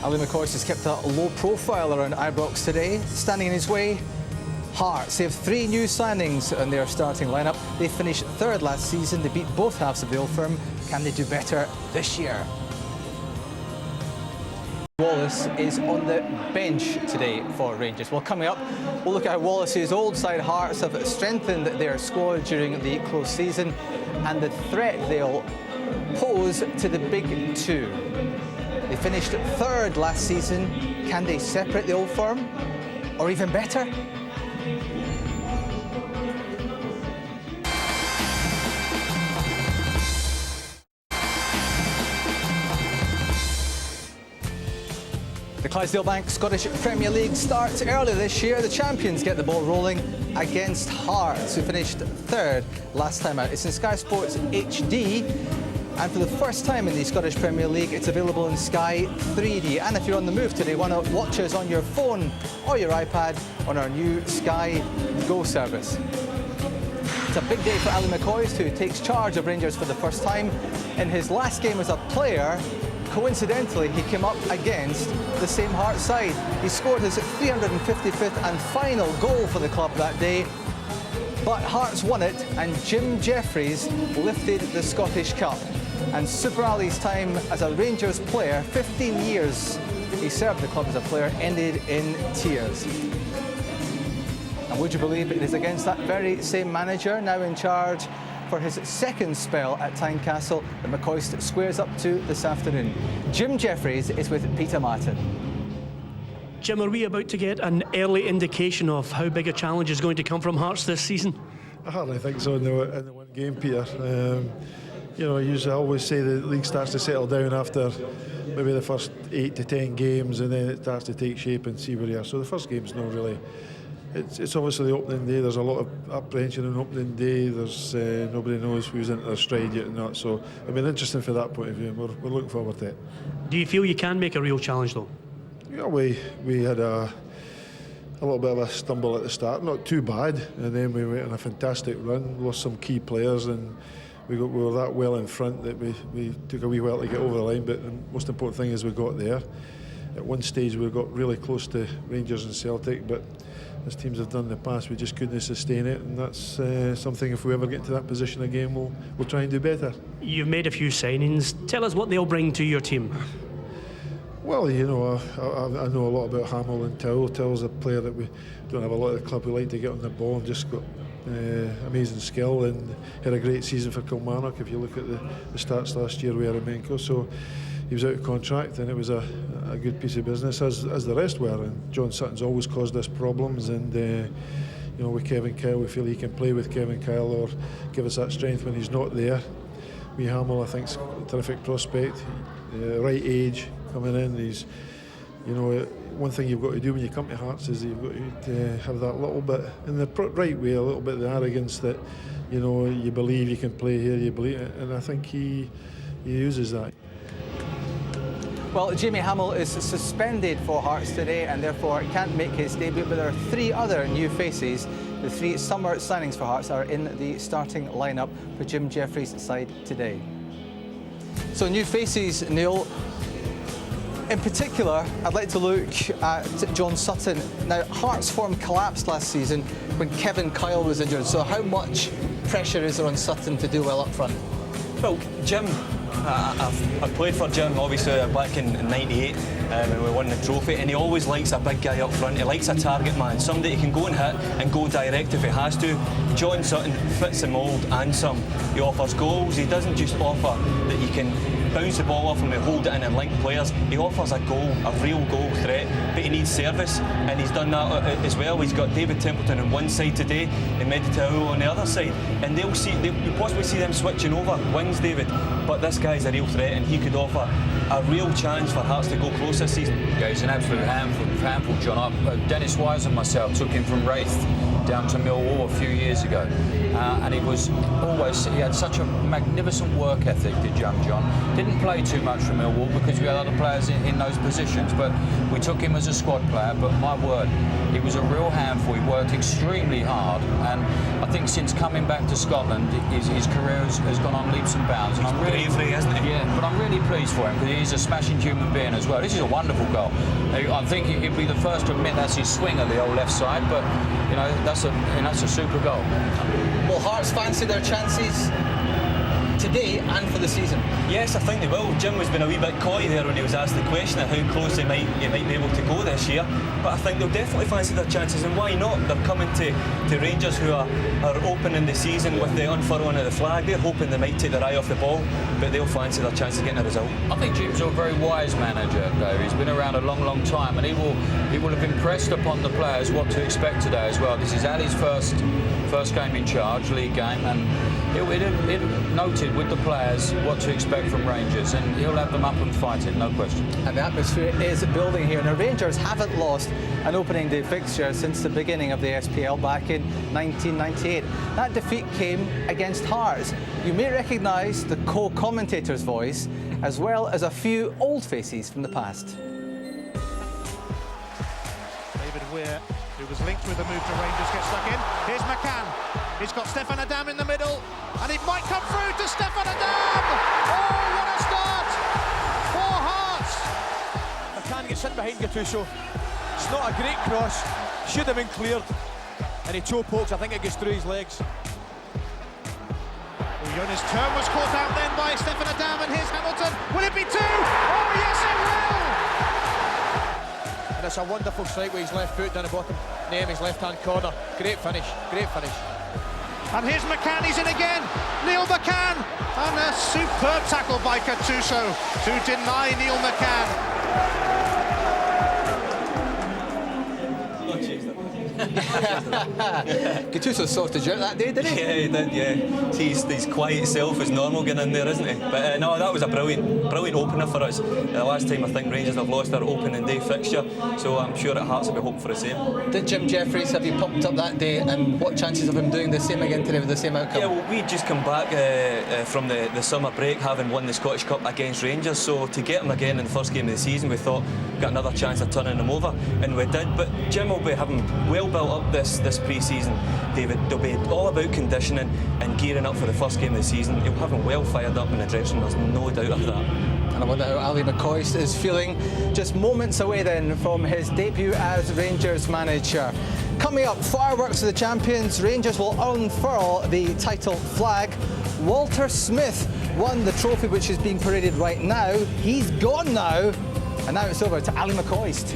Ali McCoist has kept a low profile around Ibrox today. Standing in his way, Hearts. They have 3 new signings in their starting lineup. They finished 3rd last season. They beat both halves of the Old Firm. Can they do better this year? Wallace is on the bench today for Rangers. Well, coming up, we'll look at how Wallace's old side Hearts have strengthened their squad during the close season and the threat they'll pose to the big 2. They finished 3rd last season. Can they separate the Old Firm? Or even better? The Clydesdale Bank Scottish Premier League starts early this year. The champions get the ball rolling against Hearts, who finished 3rd last time out. It's in Sky Sports HD, and for the first time in the Scottish Premier League, it's available in Sky 3D. And if you're on the move today, why not watch us on your phone or your iPad on our new Sky Go service. It's a big day for Ali McCoist, who takes charge of Rangers for the first time. In his last game as a player, coincidentally, he came up against the same Hearts side. He scored his 355th and final goal for the club that day. But Hearts won it, and Jim Jeffries lifted the Scottish Cup. And Super Ali's time as a Rangers player, 15 years he served the club as a player, ended in tears. And would you believe it is against that very same manager, now in charge for his 2nd spell at Tynecastle, that McCoist squares up to this afternoon. Jim Jeffries is with Peter Martin. Jim, are we about to get an early indication of how big a challenge is going to come from Hearts this season? I hardly think so in the one game, Peter. You know, I always say the league starts to settle down after maybe the first 8 to 10 games, and then it starts to take shape and see where you are. So the first game's not really. It's obviously the opening day. There's a lot of apprehension on opening day. There's nobody knows who's into their stride yet and not. So I mean, interesting for that point of view. We're looking forward to it. Do you feel you can make a real challenge, though? Yeah, we had a little bit of a stumble at the start, not too bad, and then we went on a fantastic run. Lost some key players, and we were that well in front that we took a wee while to get over the line. But the most important thing is we got there. At one stage we got really close to Rangers and Celtic, but as teams have done in the past, we just couldn't sustain it, and that's something, if we ever get into that position again, we'll try and do better. You've made a few signings. Tell us what they'll bring to your team. Well, you know, I know a lot about Hamill and Towell. Towell's a player that we don't have a lot of the club who like to get on the ball, and just got amazing skill, and had a great season for Kilmarnock. If you look at the stats last year with Eremenko, so he was out of contract, and it was a good piece of business, as the rest were. And John Sutton's always caused us problems, and you know, with Kevin Kyle, we feel he can play with Kevin Kyle or give us that strength when he's not there. Hamill, I think, is a terrific prospect, right age coming in. He's, you know, one thing you've got to do when you come to Hearts is you've got to have that little bit, in the right way, a little bit of the arrogance that, you know, you believe you can play here, you believe it, and I think he uses that. Well, Jamie Hamill is suspended for Hearts today and therefore can't make his debut, but there are 3 other new faces. The 3 summer signings for Hearts are in the starting lineup for Jim Jeffries' side today. So new faces, Neil. In particular, I'd like to look at John Sutton. Now, Hearts' form collapsed last season when Kevin Kyle was injured, so how much pressure is there on Sutton to do well up front? Well, Jim, I've played for Jim, obviously, back in '98 when we won the trophy, and he always likes a big guy up front. He likes a target man, somebody who can go and hit and go direct if he has to. John Sutton fits the mould and some. He offers goals. He doesn't just offer that you can bounce the ball off him and hold it in and link players. He offers a goal, a real goal threat, but he needs service, and he's done that as well. He's got David Templeton on one side today and Meditao on the other side, and they'll possibly see them switching over wings, David, but this guy's a real threat, and he could offer a real chance for Hearts to go close this season. Yeah, he's an absolute handful, John. Dennis Wise and myself took him from Wraith down to Millwall a few years ago, and he had such a magnificent work ethic, did young John. Didn't play too much for Millwall because we had other players in those positions, but we took him as a squad player. But my word, he was a real handful. He worked extremely hard, and I think since coming back to Scotland, his career has gone on leaps and bounds. And I'm really bravery, isn't he? Yeah, but I'm really pleased for him because he's a smashing human being as well. This is a wonderful goal. I think he'd be the first to admit that's his swing at the old left side, but you know that's a super goal. Will Hearts fancy their chances today and for the season? Yes, I think they will. Jim was being a wee bit coy there when he was asked the question of how close they might be able to go this year. But I think they'll definitely fancy their chances, and why not? They're coming to Rangers, who are opening the season with the unfurling of the flag. They're hoping they might take their eye off the ball, but they'll fancy their chances of getting a result. I think Jim's a very wise manager, Dave. He's been around a long, long time, and he will have impressed upon the players what to expect today as well. This is Ali's first game in charge, league game, and it noted with the players what to expect from Rangers, and he'll have them up and fighting, no question. And the atmosphere is building here. Now, Rangers haven't lost an opening day fixture since the beginning of the SPL back in 1998. That defeat came against Hearts. You may recognise the co-commentator's voice, as well as a few old faces from the past. David Weir, who was linked with the move to Rangers, gets stuck in. Here's McCann. He's got Stefan Adam in the middle, and it might come through to Stefan Adam! Oh, what a start! For Hearts! McCann gets in behind Gattuso. It's not a great cross. Should have been cleared. And he toe pokes, I think it gets through his legs. Jonas turn was caught out then by Stefan Adam, and here's Hamilton. Will it be two? Oh, yes, it will! And it's a wonderful strike with his left foot down the bottom, near his left-hand corner. Great finish, great finish. And here's McCann, he's in again. Neil McCann, and a superb tackle by Gattuso to deny Neil McCann. Gattuso sorted you out that day, didn't he? Yeah, he did, yeah. See, his quiet self is normal getting in there, isn't he? But no, that was a brilliant opener for us. The last time I think Rangers have lost their opening day fixture, so I'm sure at Hearts will be hoping for the same. Did Jim Jeffries have you pumped up that day, and what chances of him doing the same again today with the same outcome? Yeah, well, we'd just come back from the summer break, having won the Scottish Cup against Rangers, so to get him again in the first game of the season, we thought we got another chance of turning him over, and we did. But Jim will be having well built up this pre-season, David. They'll be all about conditioning and gearing up for the first game of the season. He'll have him well fired up in the dressing room, there's no doubt of that. And I wonder how Ali McCoist is feeling just moments away then from his debut as Rangers manager. Coming up, fireworks of the champions. Rangers will unfurl the title flag. Walter Smith won the trophy, which is being paraded right now. He's gone now, and now it's over to Ali McCoist.